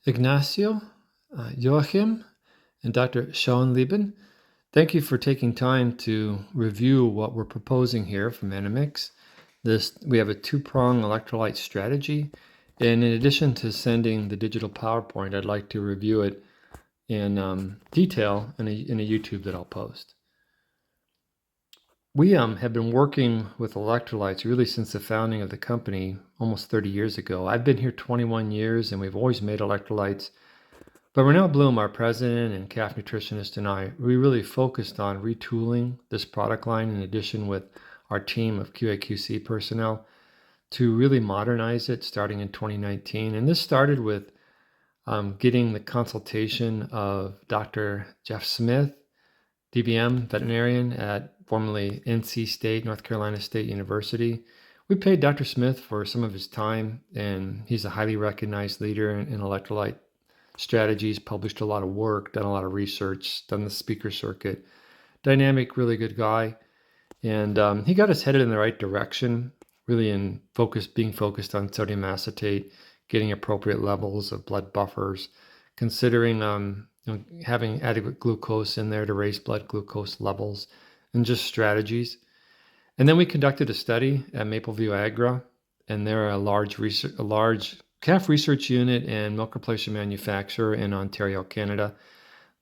Ignacio, Joachim, and Dr. Sean Lieben. Thank you for taking time to review what we're proposing here from Animix. We have a two-prong electrolyte strategy, and in addition to sending the digital PowerPoint, I'd like to review it in detail in a YouTube that I'll post. We have been working with electrolytes really since the founding of the company almost 30 years ago. I've been here 21 years, and we've always made electrolytes. But Renell Bloom, our president and calf nutritionist, and we really focused on retooling this product line in addition with our team of QA/QC personnel to really modernize it starting in 2019. And this started with getting the consultation of Dr. Jeff Smith, DVM veterinarian at formerly NC State, North Carolina State University. We paid Dr. Smith for some of his time, and he's a highly recognized leader in electrolyte strategies, published a lot of work, done a lot of research, done the speaker circuit. Dynamic, really good guy. And he got us headed in the right direction, really being focused on sodium acetate, getting appropriate levels of blood buffers, considering having adequate glucose in there to raise blood glucose levels, and just strategies. And then we conducted a study at Mapleview Agra, and they're a large calf research unit and milk replacer manufacturer in Ontario, Canada.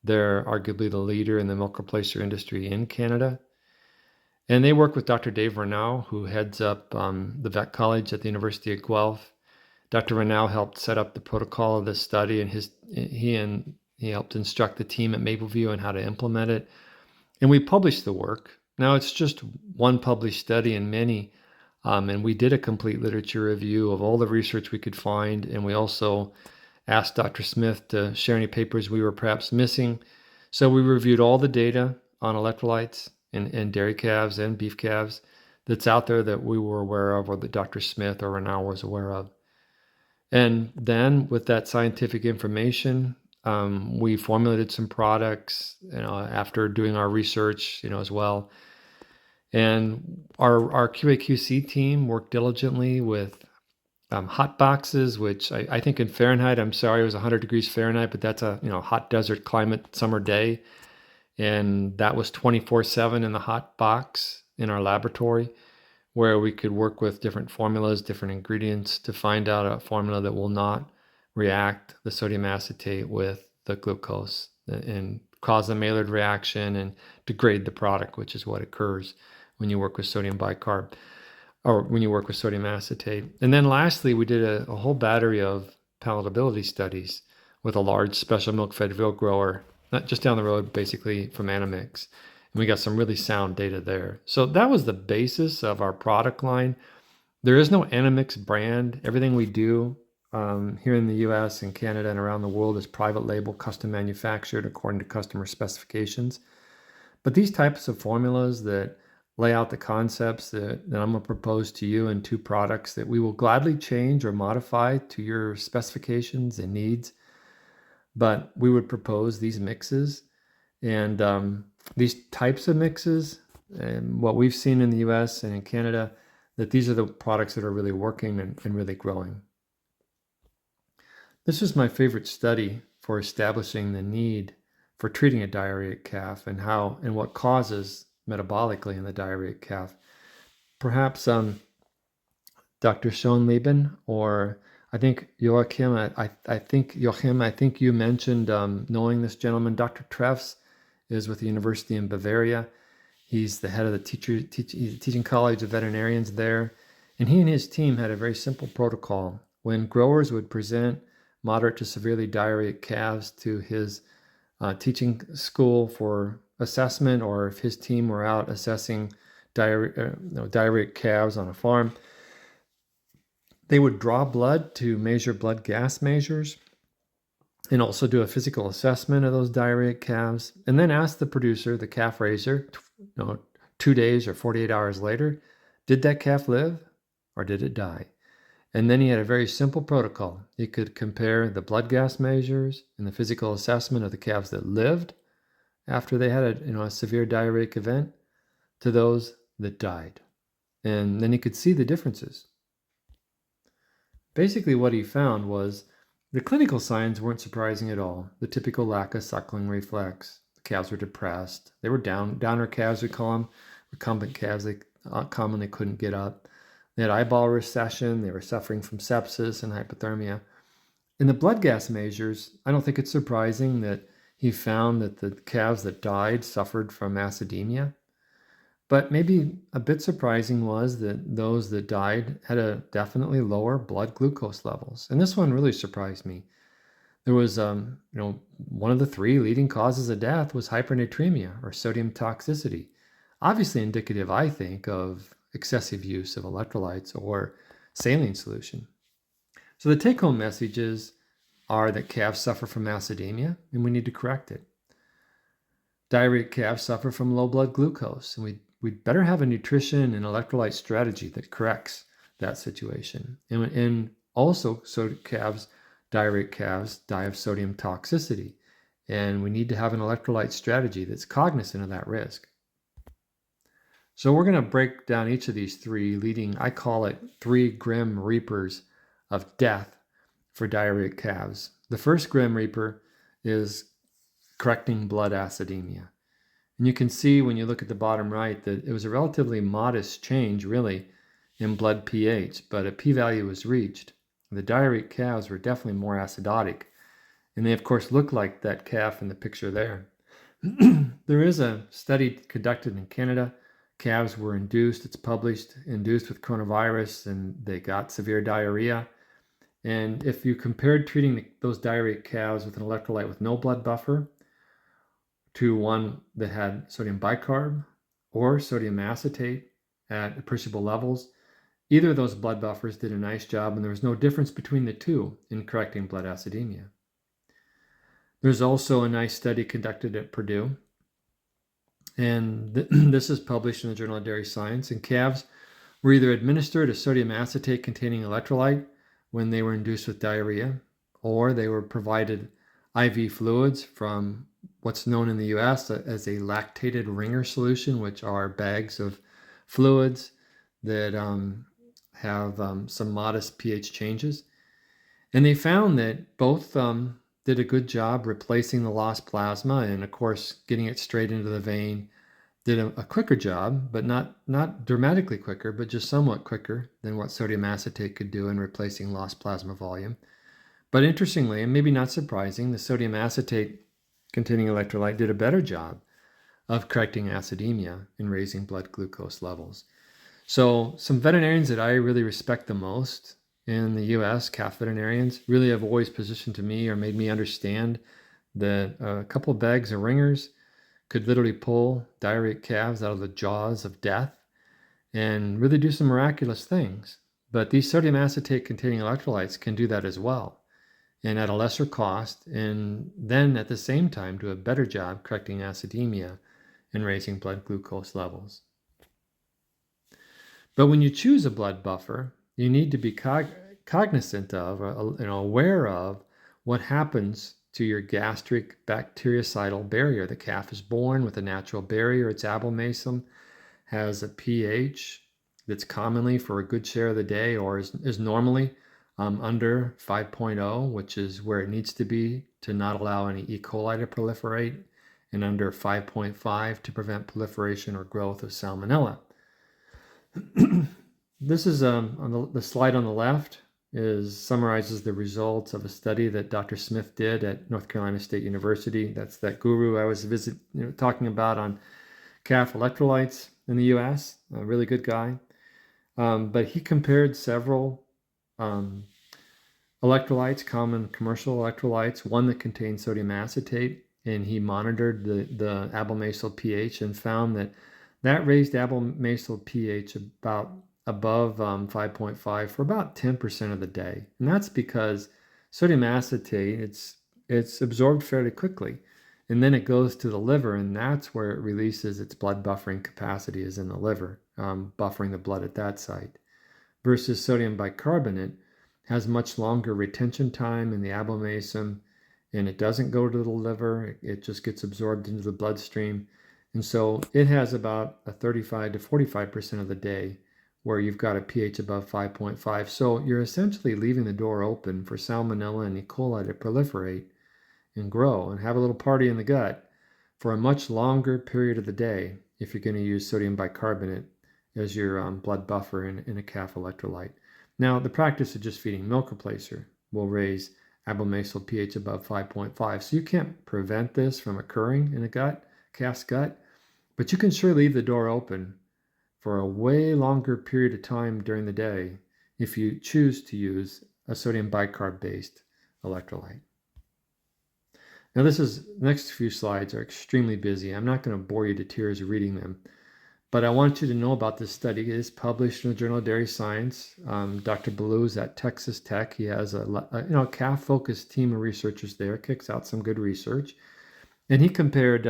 They're arguably the leader in the milk replacer industry in Canada. And they work with Dr. Dave Renau, who heads up the vet college at the University of Guelph. Dr. Renau helped set up the protocol of this study, and he helped instruct the team at Mapleview on how to implement it. And we published the work. Now it's just one published study in many. And we did a complete literature review of all the research we could find. And we also asked Dr. Smith to share any papers we were perhaps missing. So we reviewed all the data on electrolytes in dairy calves and beef calves that's out there that we were aware of, or that Dr. Smith or Renau was aware of. And then with that scientific information, we formulated some products, after doing our research, as well. And our QA/QC team worked diligently with hot boxes, which I think in Fahrenheit, I'm sorry, it was 100 degrees Fahrenheit, but that's a hot desert climate summer day. And that was 24/7 in the hot box in our laboratory, where we could work with different formulas, different ingredients to find out a formula that will not react the sodium acetate with the glucose and cause a Maillard reaction and degrade the product, which is what occurs when you work with sodium bicarb, or when you work with sodium acetate. And then lastly, we did a whole battery of palatability studies with a large special milk fed veal grower, not just down the road, basically from Animix. And we got some really sound data there. So that was the basis of our product line. There is no Animix brand. Everything we do here in the US and Canada and around the world is private label, custom manufactured according to customer specifications. But these types of formulas that lay out the concepts that I'm going to propose to you in two products that we will gladly change or modify to your specifications and needs. But we would propose these mixes and these types of mixes, and what we've seen in the US and in Canada, that these are the products that are really working and really growing. This is my favorite study for establishing the need for treating a diarrheic calf and what causes metabolically in the diarrheic calf. Perhaps Dr. Sean Lieben, or I think Joachim, I think you mentioned knowing this gentleman. Dr. Treffs is with the University in Bavaria. He's the head of the teaching college of veterinarians there. And he and his team had a very simple protocol. When growers would present moderate to severely diarrheic calves to his teaching school for assessment, or if his team were out assessing diarrheic calves on a farm, they would draw blood to measure blood gas measures and also do a physical assessment of those diarrheic calves, and then ask the producer, the calf raiser, 2 days or 48 hours later, did that calf live or did it die? And then he had a very simple protocol. He could compare the blood gas measures and the physical assessment of the calves that lived after they had a severe diarrheic event to those that died. And then he could see the differences. Basically what he found was The clinical signs weren't surprising at all. The typical lack of suckling reflex. The calves were depressed. They were downer calves, we call them, recumbent calves. They commonly couldn't get up. They had eyeball recession. They were suffering from sepsis and hypothermia. In the blood gas measures, I don't think it's surprising that he found that the calves that died suffered from acidemia. But maybe a bit surprising was that those that died had a definitely lower blood glucose levels. And this one really surprised me. There was, one of the three leading causes of death was hypernatremia or sodium toxicity. Obviously indicative, I think, of excessive use of electrolytes or saline solution. So the take-home messages are that calves suffer from acidemia and we need to correct it. Diarrheic calves suffer from low blood glucose, and we'd better have a nutrition and electrolyte strategy that corrects that situation. And also, diarrheic calves die of sodium toxicity, and we need to have an electrolyte strategy that's cognizant of that risk. So we're going to break down each of these three leading, I call it 3 grim reapers of death for diarrheic calves. The first grim reaper is correcting blood acidemia. And you can see when you look at the bottom right that it was a relatively modest change, really, in blood pH, but a p-value was reached. The diarrheic calves were definitely more acidotic, and they, of course, look like that calf in the picture there. There is a study conducted in Canada. Calves were induced, it's published, induced with coronavirus, and they got severe diarrhea. And if you compared treating those diarrheic calves with an electrolyte with no blood buffer to one that had sodium bicarb or sodium acetate at appreciable levels, either of those blood buffers did a nice job, and there was no difference between the two in correcting blood acidemia. There's also a nice study conducted at Purdue, and this is published in the Journal of Dairy Science, and calves were either administered a sodium acetate containing electrolyte when they were induced with diarrhea, or they were provided IV fluids from what's known in the US as a lactated ringer solution, which are bags of fluids that have some modest pH changes. And they found that both did a good job replacing the lost plasma, and of course getting it straight into the vein did a quicker job, but not dramatically quicker, but just somewhat quicker than what sodium acetate could do in replacing lost plasma volume. But interestingly, and maybe not surprising, the sodium acetate containing electrolyte did a better job of correcting acidemia and raising blood glucose levels. So some veterinarians that I really respect the most in the US, calf veterinarians, really have always positioned to me or made me understand that a couple of bags of ringers could literally pull diarrheic calves out of the jaws of death and really do some miraculous things. But these sodium acetate containing electrolytes can do that as well, and at a lesser cost, and then at the same time do a better job correcting acidemia and raising blood glucose levels. But when you choose a blood buffer, you need to be cognizant of, aware of what happens to your gastric bactericidal barrier. The calf is born with a natural barrier. Its abomasum has a pH that's commonly for a good share of the day, or is normally under 5.0, which is where it needs to be to not allow any E. coli to proliferate, and under 5.5 to prevent proliferation or growth of salmonella. This is on the slide on the left summarizes the results of a study that Dr. Smith did at North Carolina State University. That's that guru I was talking about on calf electrolytes in the U.S. A really good guy. But he compared several electrolytes, common commercial electrolytes, one that contained sodium acetate, and he monitored the abomasal pH and found that raised abomasal pH about above 5.5 for about 10% of the day. And that's because sodium acetate, it's absorbed fairly quickly. And then it goes to the liver, and that's where it releases its blood buffering capacity, is in the liver, buffering the blood at that site. Versus sodium bicarbonate has much longer retention time in the abomasum, and it doesn't go to the liver. It just gets absorbed into the bloodstream. And so it has about a 35 to 45% of the day where you've got a pH above 5.5. So you're essentially leaving the door open for Salmonella and E. coli to proliferate and grow and have a little party in the gut for a much longer period of the day if you're going to use sodium bicarbonate as your blood buffer in a calf electrolyte. Now, the practice of just feeding milk replacer will raise abomasal pH above 5.5. So you can't prevent this from occurring in a calf's gut, but you can sure leave the door open for a way longer period of time during the day if you choose to use a sodium bicarb-based electrolyte. Now the next few slides are extremely busy. I'm not going to bore you to tears reading them, but I want you to know about this study. It is published in the Journal of Dairy Science. Dr. Ballou is at Texas Tech. He has a calf-focused team of researchers there, kicks out some good research. And he compared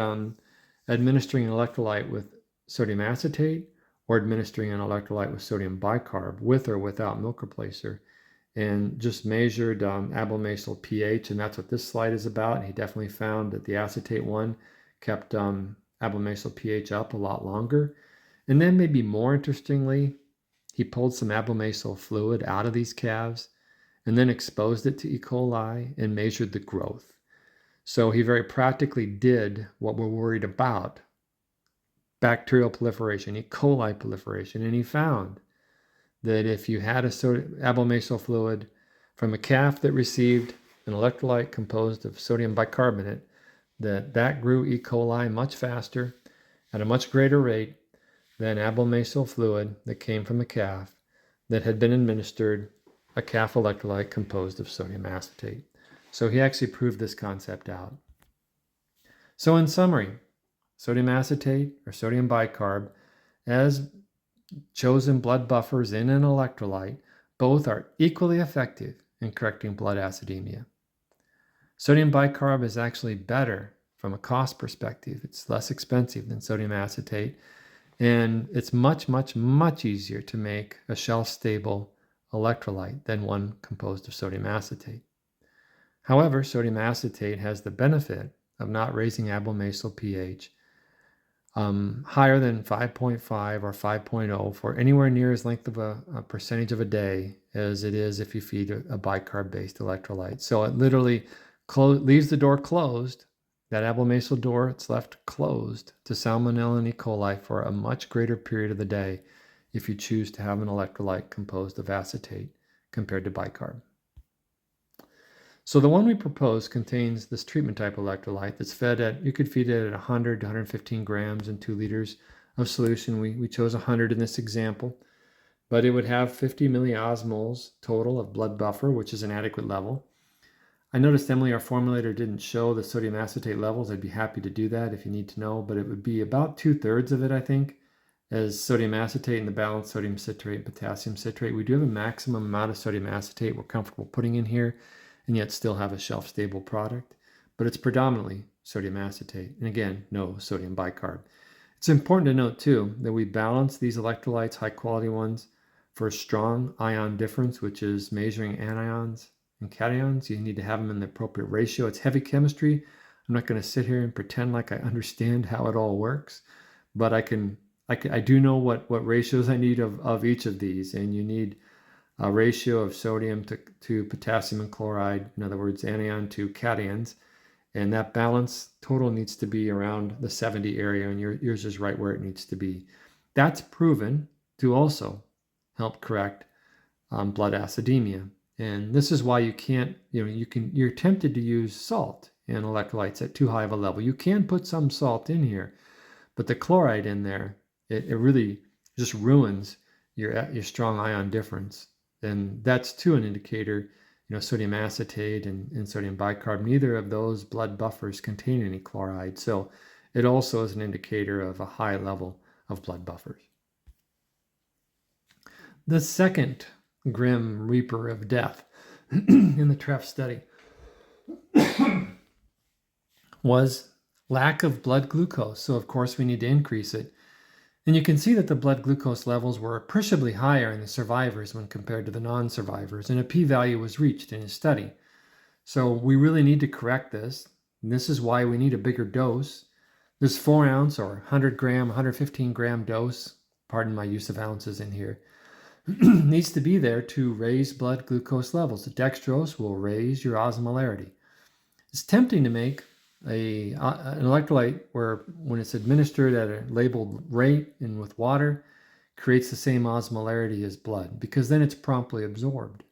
administering an electrolyte with sodium acetate or administering an electrolyte with sodium bicarb, with or without milk replacer, and just measured abomasal pH, and that's what this slide is about. And he definitely found that the acetate one kept abomasal pH up a lot longer. And then maybe more interestingly, he pulled some abomasal fluid out of these calves and then exposed it to E. coli and measured the growth. So he very practically did what we're worried about, bacterial proliferation, E. coli proliferation, and he found that if you had a abomasal fluid from a calf that received an electrolyte composed of sodium bicarbonate, that grew E. coli much faster at a much greater rate than abomasal fluid that came from a calf that had been administered a calf electrolyte composed of sodium acetate. So he actually proved this concept out. So in summary, sodium acetate or sodium bicarb as chosen blood buffers in an electrolyte, both are equally effective in correcting blood acidemia. Sodium bicarb is actually better from a cost perspective. It's less expensive than sodium acetate, and it's much, much, much easier to make a shelf-stable electrolyte than one composed of sodium acetate. However, sodium acetate has the benefit of not raising abomasal pH higher than 5.5 or 5.0 for anywhere near as length of a percentage of a day as it is if you feed a bicarb-based electrolyte. So it literally leaves the door closed, that abomasal door, it's left closed to Salmonella and E. coli for a much greater period of the day if you choose to have an electrolyte composed of acetate compared to bicarb. So the one we propose contains this treatment type electrolyte that's fed at, you could feed it at 100 to 115 grams in 2 liters of solution. We chose 100 in this example, but it would have 50 milliosmoles total of blood buffer, which is an adequate level. I noticed, Emily, our formulator didn't show the sodium acetate levels. I'd be happy to do that if you need to know, but it would be about 2/3 of it, I think, as sodium acetate and the balanced sodium citrate and potassium citrate. We do have a maximum amount of sodium acetate we're comfortable putting in here, and yet still have a shelf-stable product, but it's predominantly sodium acetate, and again, no sodium bicarb. It's important to note, too, that we balance these electrolytes, high-quality ones, for a strong ion difference, which is measuring anions and cations. You need to have them in the appropriate ratio. It's heavy chemistry. I'm not going to sit here and pretend like I understand how it all works, but I do know what ratios I need of each of these, and you need a ratio of sodium to potassium and chloride, in other words, anion to cations, and that balance total needs to be around the 70 area, and yours is right where it needs to be. That's proven to also help correct blood acidemia, and this is why you can't, you're tempted to use salt in electrolytes at too high of a level. You can put some salt in here, but the chloride in there, it really just ruins your strong ion difference. And that's too an indicator, sodium acetate and sodium bicarb, neither of those blood buffers contain any chloride. So it also is an indicator of a high level of blood buffers. The second grim reaper of death in the TREF study was lack of blood glucose. So of course we need to increase it. And you can see that the blood glucose levels were appreciably higher in the survivors when compared to the non-survivors, and a p-value was reached in his study. So we really need to correct this, and this is why we need a bigger dose. This 4 ounce or 100 gram, 115 gram dose, pardon my use of ounces in here, needs to be there to raise blood glucose levels. The dextrose will raise your osmolarity. It's tempting to make an electrolyte where, when it's administered at a labeled rate and with water, creates the same osmolarity as blood, because then it's promptly absorbed.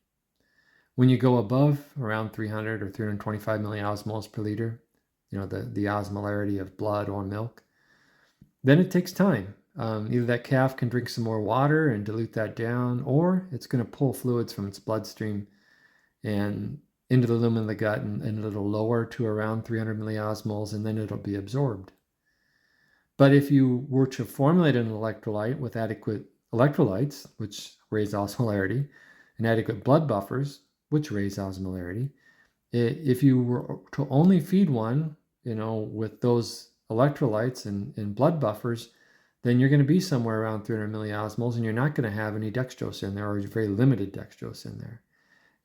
When you go above around 300 or 325 milliosmoles per liter, the osmolarity of blood or milk, then it takes time. Either that calf can drink some more water and dilute that down, or it's going to pull fluids from its bloodstream and into the lumen of the gut, and it'll lower to around 300 milliosmoles, and then it'll be absorbed. But if you were to formulate an electrolyte with adequate electrolytes, which raise osmolarity, and adequate blood buffers, which raise osmolarity, if you were to only feed one, with those electrolytes and blood buffers, then you're going to be somewhere around 300 milliosmoles, and you're not going to have any dextrose in there, or very limited dextrose in there.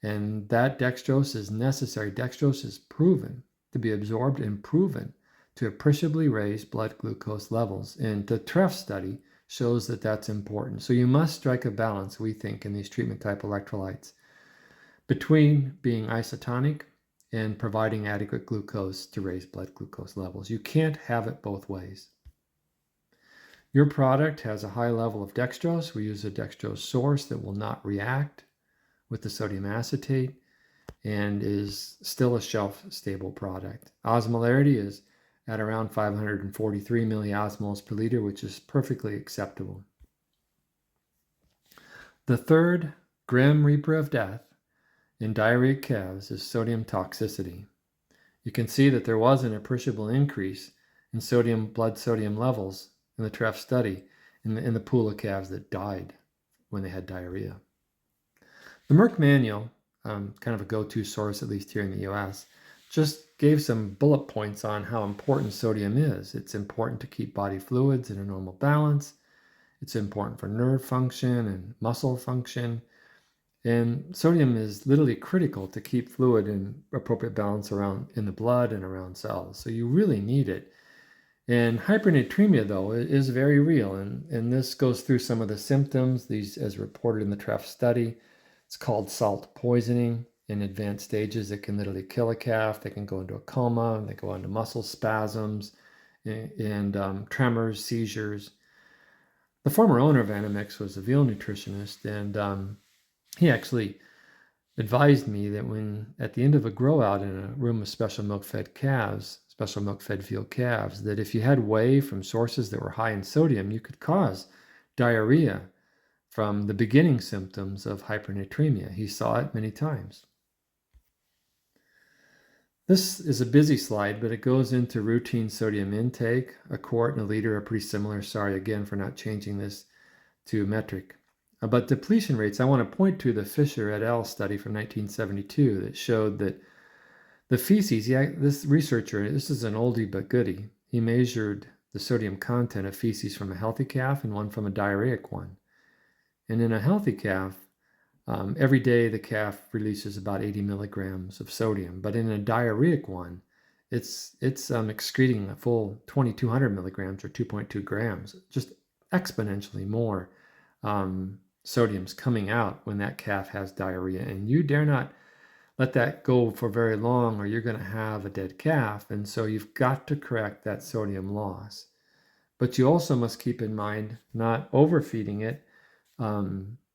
And that dextrose is necessary. Dextrose is proven to be absorbed and proven to appreciably raise blood glucose levels. And the TREF study shows that that's important. So you must strike a balance, we think, in these treatment type electrolytes between being isotonic and providing adequate glucose to raise blood glucose levels. You can't have it both ways. Your product has a high level of dextrose. We use a dextrose source that will not react with the sodium acetate and is still a shelf-stable product. Osmolarity is at around 543 milliosmoles per liter, which is perfectly acceptable. The third grim reaper of death in diarrheic calves is sodium toxicity. You can see that there was an appreciable increase in blood sodium levels in the TREF study in the pool of calves that died when they had diarrhea. The Merck manual, kind of a go-to source, at least here in the US, just gave some bullet points on how important sodium is. It's important to keep body fluids in a normal balance. It's important for nerve function and muscle function. And sodium is literally critical to keep fluid in appropriate balance in the blood and around cells. So you really need it. And hypernatremia, though, is very real. And this goes through some of the symptoms, these as reported in the TREF study. It's called salt poisoning. In advanced stages, it can literally kill a calf. They can go into a coma. They go into muscle spasms and tremors, seizures. The former owner of Animix was a veal nutritionist, and he actually advised me that when at the end of a grow out in a room of special milk-fed calves, special milk-fed veal calves, that if you had whey from sources that were high in sodium, you could cause diarrhea from the beginning symptoms of hypernatremia. He saw it many times. This is a busy slide, but it goes into routine sodium intake. A quart and a liter are pretty similar. Sorry again for not changing this to metric. But depletion rates, I want to point to the Fisher et al. Study from 1972 that showed that the feces, this researcher, this is an oldie but goodie, he measured the sodium content of feces from a healthy calf and one from a diarrheic one. And in a healthy calf, every day the calf releases about 80 milligrams of sodium. But in a diarrheic one, it's excreting a full 2,200 milligrams or 2.2 grams, just exponentially more sodium's coming out when that calf has diarrhea. And you dare not let that go for very long, or you're going to have a dead calf. And so you've got to correct that sodium loss. But you also must keep in mind not overfeeding it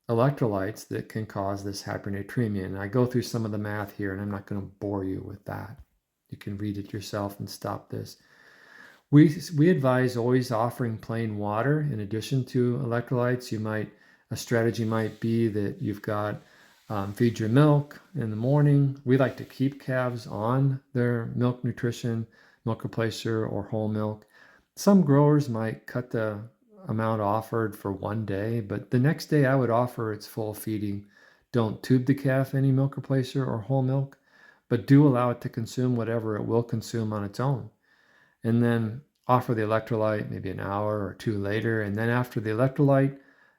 electrolytes that can cause this hypernatremia. And I go through some of the math here, and I'm not going to bore you with that. You can read it yourself and stop this. We advise always offering plain water in addition to electrolytes. A strategy might be that you've got feed your milk in the morning. We like to keep calves on their milk nutrition, milk replacer, or whole milk. Some growers might cut the amount offered for one day, but the next day I would offer its full feeding. Don't tube the calf any milk replacer or whole milk, but do allow it to consume whatever it will consume on its own. And then offer the electrolyte maybe an hour or two later. And then after the electrolyte,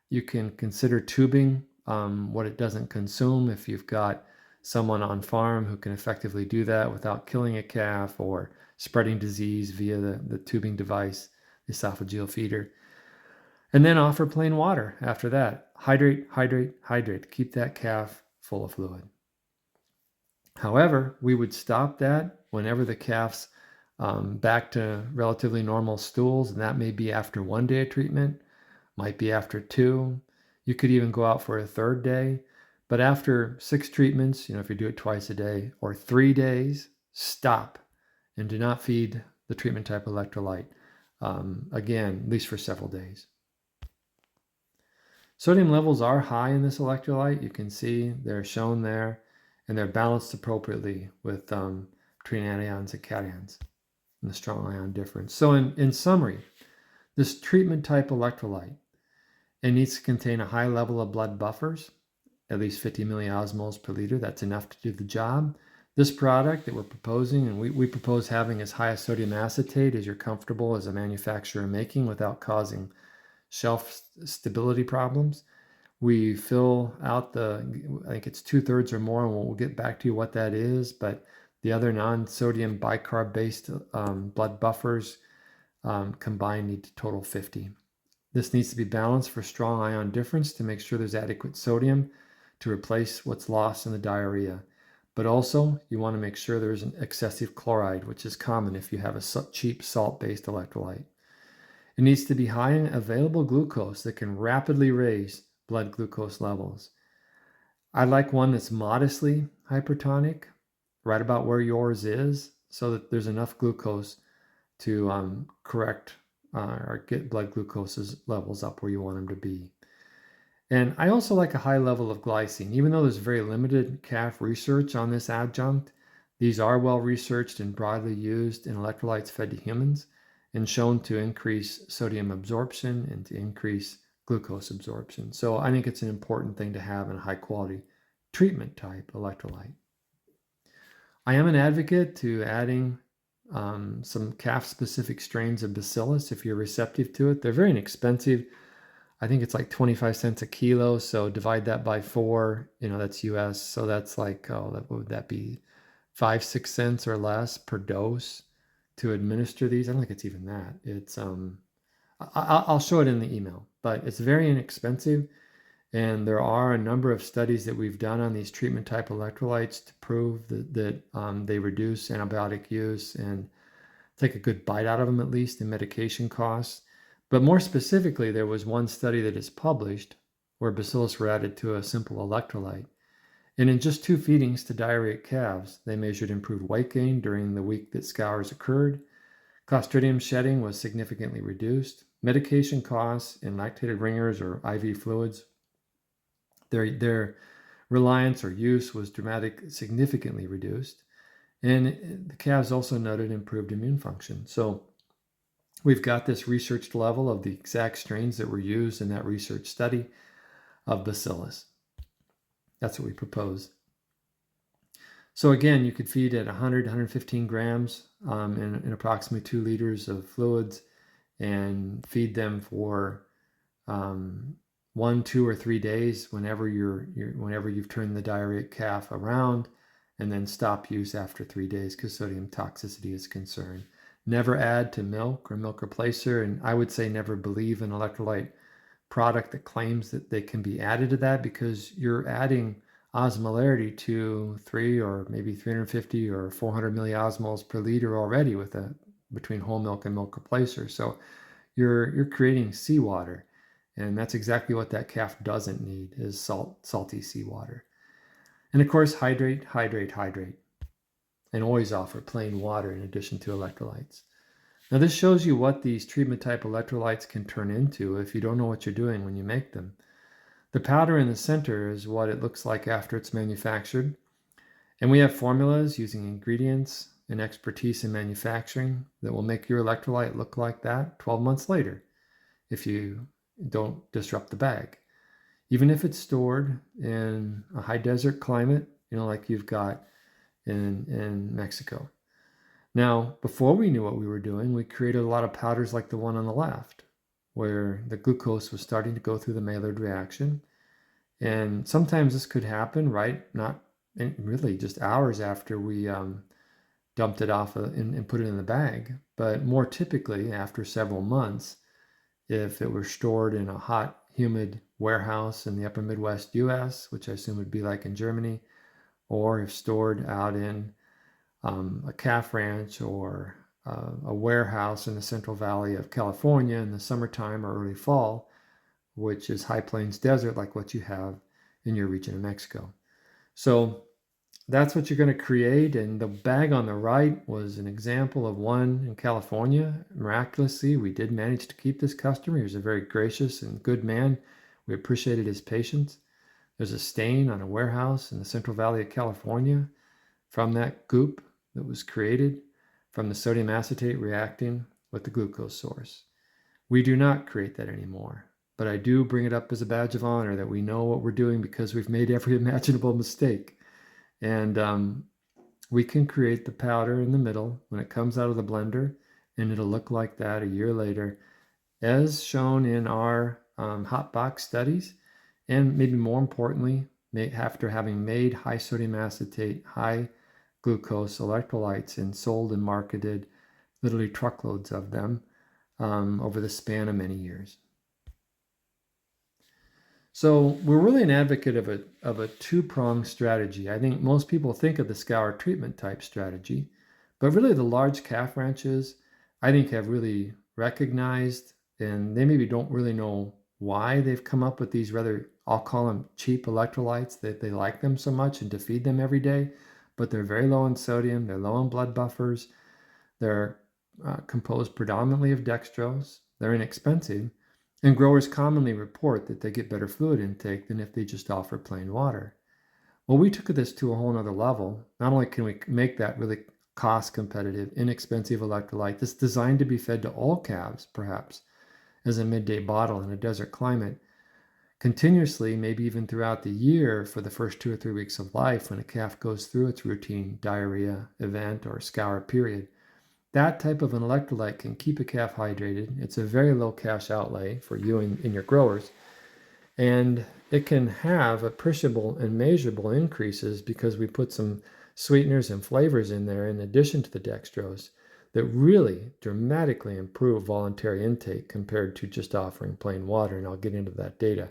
you can consider tubing what it doesn't consume if you've got someone on farm who can effectively do that without killing a calf or spreading disease via the tubing device, the esophageal feeder. And then offer plain water after that. Hydrate, hydrate, hydrate. Keep that calf full of fluid. However, we would stop that whenever the calf's back to relatively normal stools, and that may be after 1 day of treatment, might be after 2. You could even go out for a 3rd day. But after 6 treatments, if you do it twice a day, or 3 days, stop and do not feed the treatment type electrolyte. Again, at least for several days. Sodium levels are high in this electrolyte. You can see they're shown there, and they're balanced appropriately with between anions and cations and the strong ion difference. So in summary, this treatment type electrolyte, it needs to contain a high level of blood buffers, at least 50 milliosmoles per liter. That's enough to do the job. This product that we're proposing, and we propose having as high a sodium acetate as you're comfortable as a manufacturer making without causing shelf stability problems. We fill out I think it's 2/3 or more, and we'll get back to you what that is, but the other non-sodium bicarb-based blood buffers combined need to total 50. This needs to be balanced for strong ion difference to make sure there's adequate sodium to replace what's lost in the diarrhea. But also, you want to make sure there isn't excessive chloride, which is common if you have a cheap salt-based electrolyte. It needs to be high in available glucose that can rapidly raise blood glucose levels. I like one that's modestly hypertonic, right about where yours is, so that there's enough glucose to correct or get blood glucose levels up where you want them to be. And I also like a high level of glycine. Even though there's very limited calf research on this adjunct, these are well researched and broadly used in electrolytes fed to humans and shown to increase sodium absorption and to increase glucose absorption. So I think it's an important thing to have in a high quality treatment type electrolyte. I am an advocate to adding some calf specific strains of bacillus if you're receptive to it. They're very inexpensive. I think it's like 25 cents a kilo. So divide that by 4, that's US. So that's like, what would that be? 5-6 cents or less per dose to administer these. I don't think it's even that. It's I'll show it in the email, but it's very inexpensive. And there are a number of studies that we've done on these treatment type electrolytes to prove that they reduce antibiotic use and take a good bite out of them, at least in medication costs. But more specifically, there was one study that is published where bacillus were added to a simple electrolyte. And in just 2 feedings to diarrheic calves, they measured improved weight gain during the week that scours occurred. Clostridium shedding was significantly reduced. Medication costs in lactated ringers or IV fluids, their reliance or use was significantly reduced. And the calves also noted improved immune function. So we've got this researched level of the exact strains that were used in that research study of bacillus. That's what we propose. So again, you could feed at 100, 115 grams in approximately 2 liters of fluids and feed them for 1, 2, or 3 days whenever you've turned the diarrheic calf around, and then stop use after 3 days because sodium toxicity is concerned. Never add to milk or milk replacer, and I would say never believe an electrolyte product that claims that they can be added to that, because you're adding osmolarity to 3 or maybe 350 or 400 milliosmoles per liter already between whole milk and milk replacer. So you're creating seawater, and that's exactly what that calf doesn't need, is salty seawater. And of course, hydrate, hydrate, hydrate, and always offer plain water in addition to electrolytes. Now this shows you what these treatment type electrolytes can turn into if you don't know what you're doing when you make them. The powder in the center is what it looks like after it's manufactured. And we have formulas using ingredients and expertise in manufacturing that will make your electrolyte look like that 12 months later if you don't disrupt the bag. Even if it's stored in a high desert climate, like you've got in Mexico. Now, before we knew what we were doing, we created a lot of powders like the one on the left, where the glucose was starting to go through the Maillard reaction. And sometimes this could happen, right? Not really just hours after we dumped it off and put it in the bag, but more typically after several months. if it were stored in a hot, humid warehouse in the upper Midwest US, which I assume would be like in Germany, or if stored out in a calf ranch or a warehouse in the Central Valley of California in the summertime or early fall, which is high plains desert like what you have in your region of Mexico. So that's what you're going to create. And the bag on the right was an example of one in California. Miraculously, we did manage to keep this customer. He was a very gracious and good man. We appreciated his patience. There's a stain on a warehouse in the Central Valley of California from that goop that was created from the sodium acetate reacting with the glucose source. We do not create that anymore, but I do bring it up as a badge of honor that we know what we're doing because we've made every imaginable mistake. And we can create the powder in the middle when it comes out of the blender, and it'll look like that a year later, as shown in our hot box studies, and maybe more importantly, after having made high sodium acetate, high glucose electrolytes and sold and marketed literally truckloads of them over the span of many years. So we're really an advocate of a two-pronged strategy. I think most people think of the scour treatment type strategy, but really the large calf ranches, I think, have really recognized, and they maybe don't really know why they've come up with these rather, I'll call them cheap electrolytes, that they like them so much and to feed them every day, but they're very low in sodium, they're low in blood buffers, they're composed predominantly of dextrose, they're inexpensive, and growers commonly report that they get better fluid intake than if they just offer plain water. Well, we took this to a whole nother level. Not only can we make that really cost competitive, inexpensive electrolyte that's designed to be fed to all calves, perhaps, as a midday bottle in a desert climate, continuously, maybe even throughout the year for the first 2 or 3 weeks of life when a calf goes through its routine diarrhea event or scour period. That type of an electrolyte can keep a calf hydrated. It's a very low cash outlay for you and your growers. And it can have appreciable and measurable increases because we put some sweeteners and flavors in there in addition to the dextrose that really dramatically improve voluntary intake compared to just offering plain water. And I'll get into that data.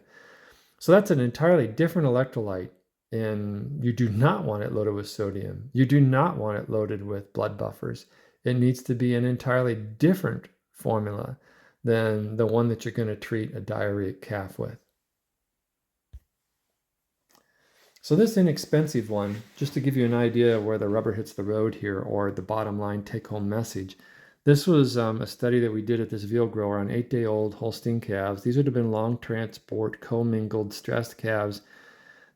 So that's an entirely different electrolyte. And you do not want it loaded with sodium. You do not want it loaded with blood buffers. It needs to be an entirely different formula than the one that you're going to treat a diarrheic calf with. So this inexpensive one, just to give you an idea of where the rubber hits the road here, or the bottom line take-home message, this was a study that we did at this veal grower on 8-day-old Holstein calves. These would have been long transport, commingled, stressed calves.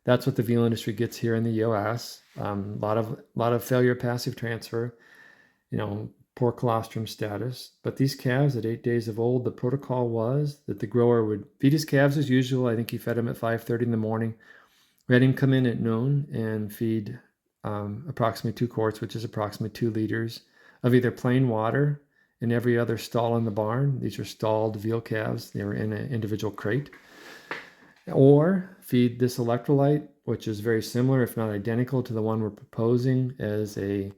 That's what the veal industry gets here in the US. A lot of failure passive transfer, poor colostrum status. But these calves at 8 days of old, the protocol was that the grower would feed his calves as usual. I think he fed them at 5:30 in the morning. We had him come in at noon and feed approximately 2 quarts, which is approximately 2 liters of either plain water in every other stall in the barn. These are stalled veal calves. They were in an individual crate. Or feed this electrolyte, which is very similar, if not identical, to the one we're proposing as a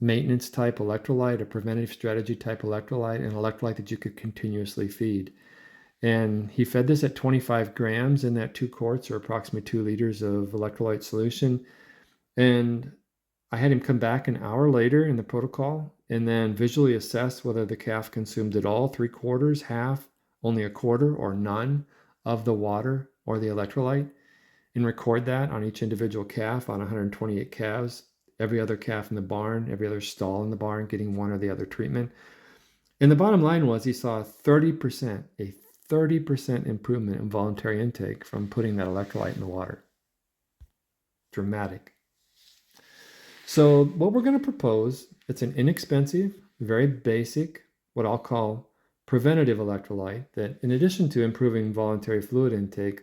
maintenance type electrolyte, a preventative strategy type electrolyte, an electrolyte that you could continuously feed. And he fed this at 25 grams in that 2 quarts, or approximately 2 liters of electrolyte solution. And I had him come back an hour later in the protocol and then visually assess whether the calf consumed it all, 3/4, half, only a quarter, or none of the water or the electrolyte, and record that on each individual calf on 128 calves, every other calf in the barn, every other stall in the barn getting one or the other treatment. And the bottom line was he saw a 30% improvement in voluntary intake from putting that electrolyte in the water. Dramatic. So what we're going to propose, it's an inexpensive, very basic, what I'll call preventative electrolyte that, in addition to improving voluntary fluid intake,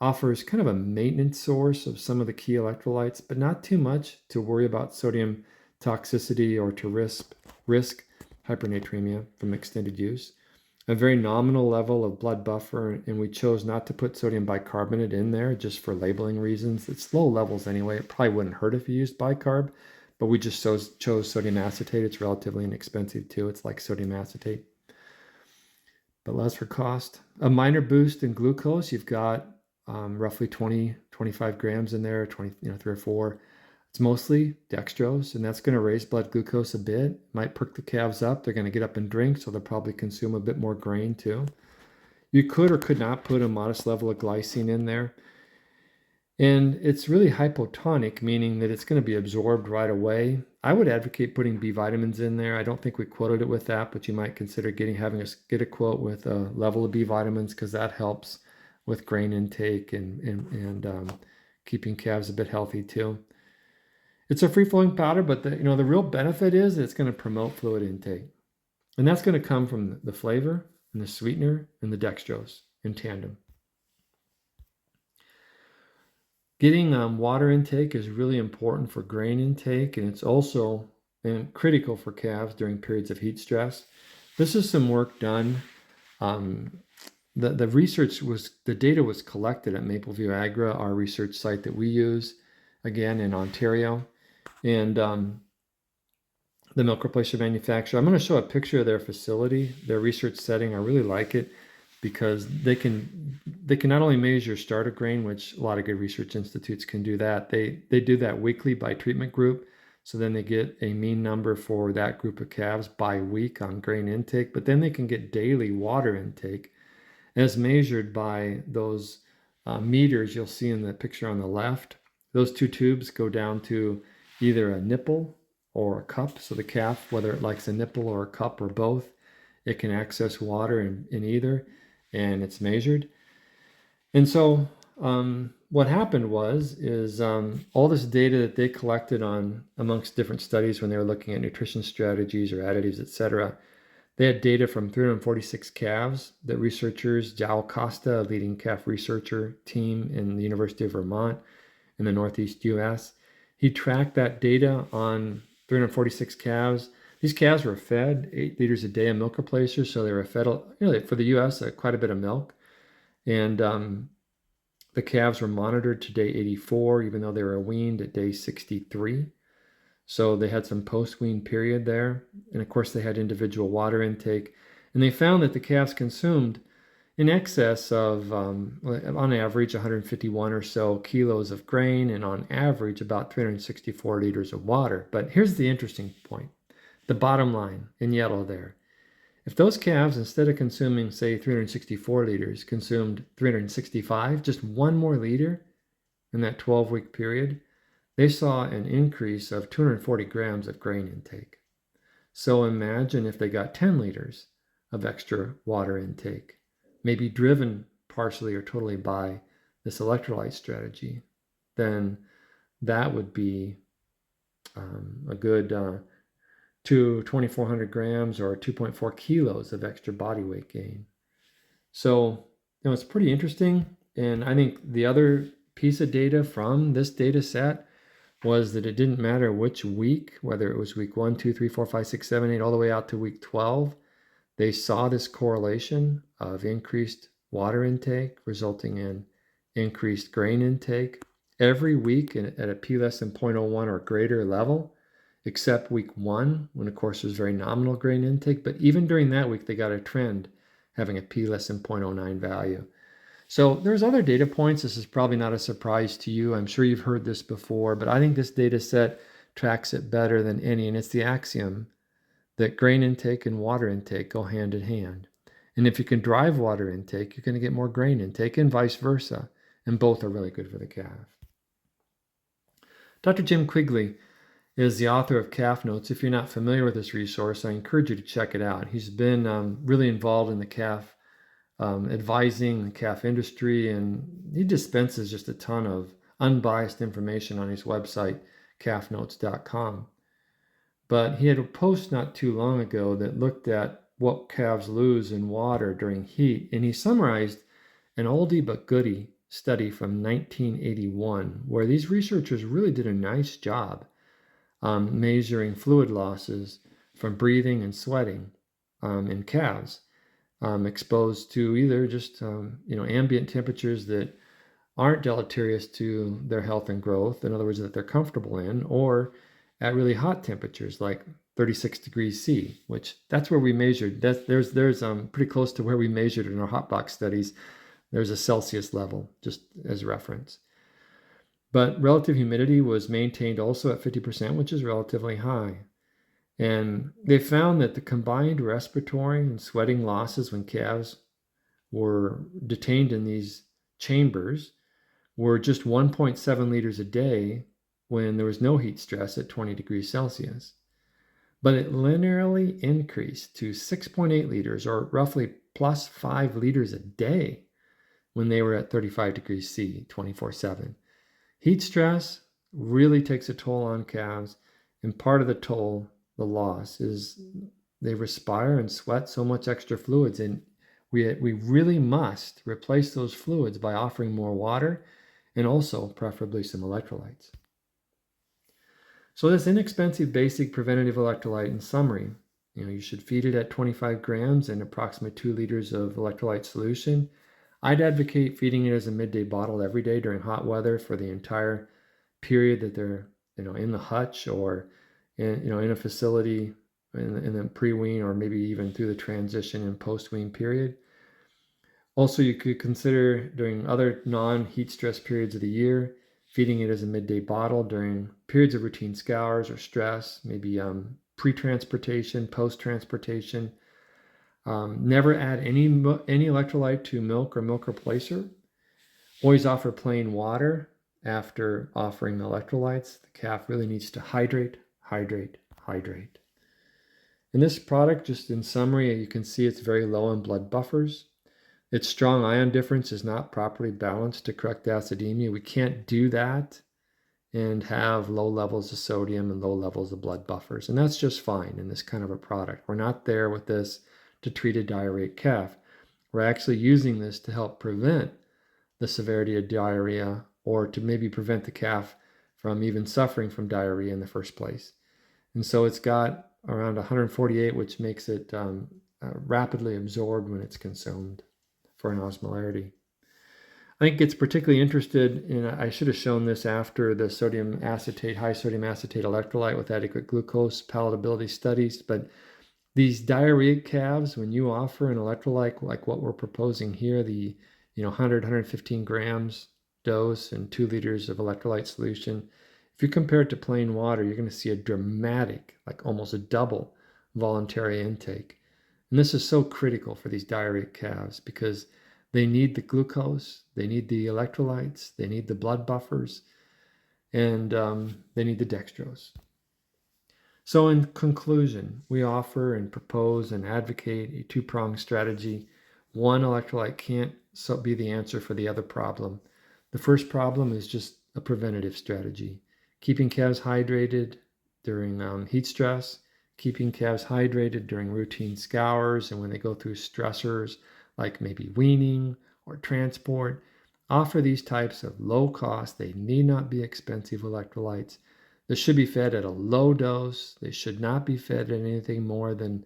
offers kind of a maintenance source of some of the key electrolytes, but not too much to worry about sodium toxicity or to risk hypernatremia from extended use. A very nominal level of blood buffer, and we chose not to put sodium bicarbonate in there just for labeling reasons. It's low levels anyway. It probably wouldn't hurt if you used bicarb, but we just chose sodium acetate. It's relatively inexpensive too. It's like sodium acetate. but less for cost. A minor boost in glucose, you've got roughly 20, 25 grams in there, 20, 3 or 4. It's mostly dextrose, and that's going to raise blood glucose a bit. Might perk the calves up. They're going to get up and drink, so they'll probably consume a bit more grain too. You could or could not put a modest level of glycine in there. And it's really hypotonic, meaning that it's going to be absorbed right away. I would advocate putting B vitamins in there. I don't think we quoted it with that, but you might consider having us get a quote with a level of B vitamins, because that helps with grain intake and keeping calves a bit healthy too. It's a free-flowing powder, but the real benefit is it's going to promote fluid intake. And that's going to come from the flavor and the sweetener and the dextrose in tandem. Getting water intake is really important for grain intake, and it's also critical for calves during periods of heat stress. This is some work done. The data was collected at Mapleview Agra, our research site that we use, again in Ontario, and the milk replacer manufacturer. I'm going to show a picture of their facility, their research setting. I really like it because they can not only measure starter grain, which a lot of good research institutes can do that. They do that weekly by treatment group. So then they get a mean number for that group of calves by week on grain intake, but then they can get daily water intake as measured by those meters you'll see in the picture on the left. Those two tubes go down to either a nipple or a cup. So the calf, whether it likes a nipple or a cup or both, it can access water in either, and it's measured. And so what happened is all this data that they collected on amongst different studies when they were looking at nutrition strategies or additives, etc., they had data from 346 calves that researchers, João Costa, a leading calf researcher team in the University of Vermont in the Northeast US, he tracked that data on 346 calves. These calves were fed 8 liters a day of milk replacers, so they were fed, for the US, quite a bit of milk. And the calves were monitored to day 84, even though they were weaned at day 63. So they had some post-wean period there. And of course, they had individual water intake. And they found that the calves consumed in excess of, on average, 151 or so kilos of grain, and on average, about 364 liters of water. But here's the interesting point. The bottom line in yellow there. If those calves, instead of consuming, say, 364 liters, consumed 365, just one more liter in that 12-week period, they saw an increase of 240 grams of grain intake. So imagine if they got 10 liters of extra water intake, maybe driven partially or totally by this electrolyte strategy, then that would be a good 2,400 grams or 2.4 kilos of extra body weight gain. So, it's pretty interesting. And I think the other piece of data from this data set was that it didn't matter which week, whether it was week 1, 2, 3, 4, 5, 6, 7, 8, all the way out to week 12, they saw this correlation of increased water intake resulting in increased grain intake every week at a P less than 0.01 or greater level, except week 1, when of course there's very nominal grain intake. But even during that week, they got a trend having a P less than 0.09 value. So there's other data points. This is probably not a surprise to you. I'm sure you've heard this before, but I think this data set tracks it better than any. And it's the axiom that grain intake and water intake go hand in hand. And if you can drive water intake, you're going to get more grain intake, and vice versa. And both are really good for the calf. Dr. Jim Quigley is the author of Calf Notes. If you're not familiar with this resource, I encourage you to check it out. He's been really involved in the calf advising the calf industry, and he dispenses just a ton of unbiased information on his website, calfnotes.com. But he had a post not too long ago that looked at what calves lose in water during heat, and he summarized an oldie but goodie study from 1981, where these researchers really did a nice job measuring fluid losses from breathing and sweating in calves exposed to either just ambient temperatures that aren't deleterious to their health and growth, in other words, that they're comfortable in, or at really hot temperatures like 36 degrees C, which that's where we measured. There's pretty close to where we measured in our hot box studies. There's a Celsius level, just as reference. But relative humidity was maintained also at 50%, which is relatively high. And they found that the combined respiratory and sweating losses when calves were detained in these chambers were just 1.7 liters a day when there was no heat stress at 20 degrees Celsius. But it linearly increased to 6.8 liters, or roughly plus 5 liters a day, when they were at 35 degrees C 24/7. Heat stress really takes a toll on calves, and part of the toll, the loss, is they respire and sweat so much extra fluids, and we really must replace those fluids by offering more water and also preferably some electrolytes. So this inexpensive basic preventative electrolyte, in summary, you should feed it at 25 grams and approximately 2 liters of electrolyte solution. I'd advocate feeding it as a midday bottle every day during hot weather for the entire period that they're in the hutch or in a facility in the pre-wean, or maybe even through the transition and post-wean period. Also, you could consider during other non-heat stress periods of the year, feeding it as a midday bottle during periods of routine scours or stress, maybe pre-transportation, post-transportation. Never add any electrolyte to milk or milk replacer. Always offer plain water after offering electrolytes. The calf really needs to hydrate, hydrate, hydrate. In this product, just in summary, you can see it's very low in blood buffers. Its strong ion difference is not properly balanced to correct acidemia. We can't do that and have low levels of sodium and low levels of blood buffers. And that's just fine in this kind of a product. We're not there with this to treat a diarrheic calf. We're actually using this to help prevent the severity of diarrhea, or to maybe prevent the calf from even suffering from diarrhea in the first place. And so it's got around 148, which makes it rapidly absorbed when it's consumed for an osmolarity. I think it's particularly interested in, I should have shown this after the sodium acetate, high sodium acetate electrolyte with adequate glucose palatability studies, but these diarrheic calves, when you offer an electrolyte like what we're proposing here, the 100, 115 grams dose and 2 liters of electrolyte solution, if you compare it to plain water, you're going to see a dramatic, like almost a double voluntary intake. And this is so critical for these diarrheic calves because they need the glucose, they need the electrolytes, they need the blood buffers, and they need the dextrose. So in conclusion, we offer and propose and advocate a two-pronged strategy. One electrolyte can't be the answer for the other problem. The first problem is just a preventative strategy, keeping calves hydrated during heat stress, keeping calves hydrated during routine scours and when they go through stressors like maybe weaning or transport. Offer these types of low cost, they need not be expensive electrolytes. This should be fed at a low dose. They should not be fed at anything more than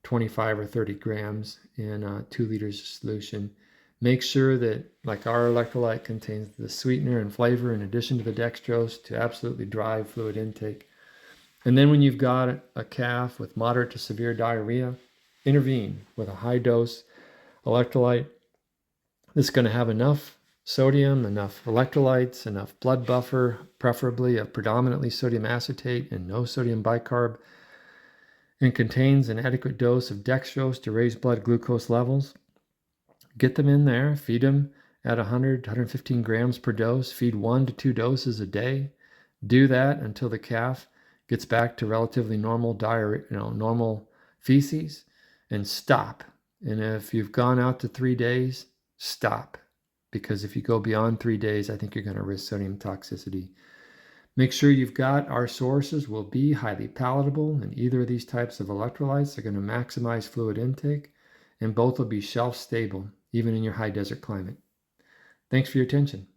25 or 30 grams in 2 liters of solution. Make sure that, like our electrolyte, contains the sweetener and flavor in addition to the dextrose to absolutely drive fluid intake. And then when you've got a calf with moderate to severe diarrhea, intervene with a high dose electrolyte. This is going to have enough sodium, enough electrolytes, enough blood buffer, preferably of predominantly sodium acetate and no sodium bicarb, and contains an adequate dose of dextrose to raise blood glucose levels. Get them in there, feed them at 100 to 115 grams per dose, feed 1 to 2 doses a day. Do that until the calf gets back to relatively normal diarrhea, normal feces, and stop. And if you've gone out to 3 days, stop. Because if you go beyond 3 days, I think you're going to risk sodium toxicity. Make sure you've got our sources will be highly palatable, and either of these types of electrolytes are going to maximize fluid intake, and both will be shelf stable, even in your high desert climate. Thanks for your attention.